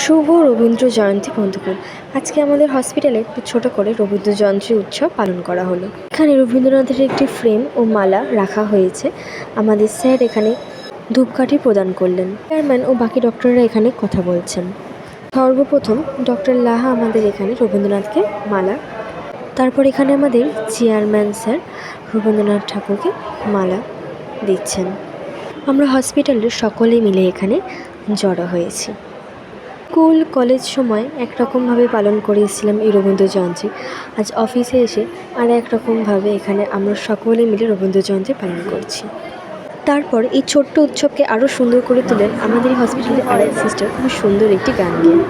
শুভ রবীন্দ্র জয়ন্তী বন্ধুগণ। আজকে আমাদের হসপিটালে একটু ছোট করে রবীন্দ্র জয়ন্তী উৎসব পালন করা হলো। এখানে রবীন্দ্রনাথের একটি ফ্রেম ও মালা রাখা হয়েছে। আমাদের স্যার এখানে ধূপকাঠি প্রদান করলেন। চেয়ারম্যান ও বাকি ডক্টররা এখানে কথা বলছেন। সর্বপ্রথম ডক্টর লাহা আমাদের এখানে রবীন্দ্রনাথকে মালা, তারপর এখানে আমাদের চেয়ারম্যান স্যার রবীন্দ্রনাথ ঠাকুরকে মালা দিচ্ছেন। আমরা হসপিটালের সকলে মিলে এখানে জড়ো হয়েছি। স্কুল কলেজ সময় একরকমভাবে পালন করে এসেছিলাম এই রবীন্দ্র জয়ন্তী। আজ অফিসে এসে আর একরকমভাবে এখানে আমরা সকলে মিলে রবীন্দ্র জয়ন্তী পালন করছি। তারপর এই ছোট্ট উৎসবকে আরও সুন্দর করে তোলেন আমাদের এই হসপিটালের আরেক সিস্টার খুব সুন্দর একটি গান গেয়ে।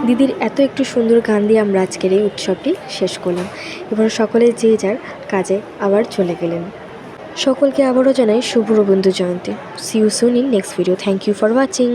দিদির এত একটু সুন্দর গান দিয়ে আমরা আজকের এই উৎসবটি শেষ করলাম। এবার সকলে যে যার কাজে আবার চলে গেলেন। সকলকে আবারও জানাই শুভ Rabindra Jayanti. See you soon in next video. Thank you for watching.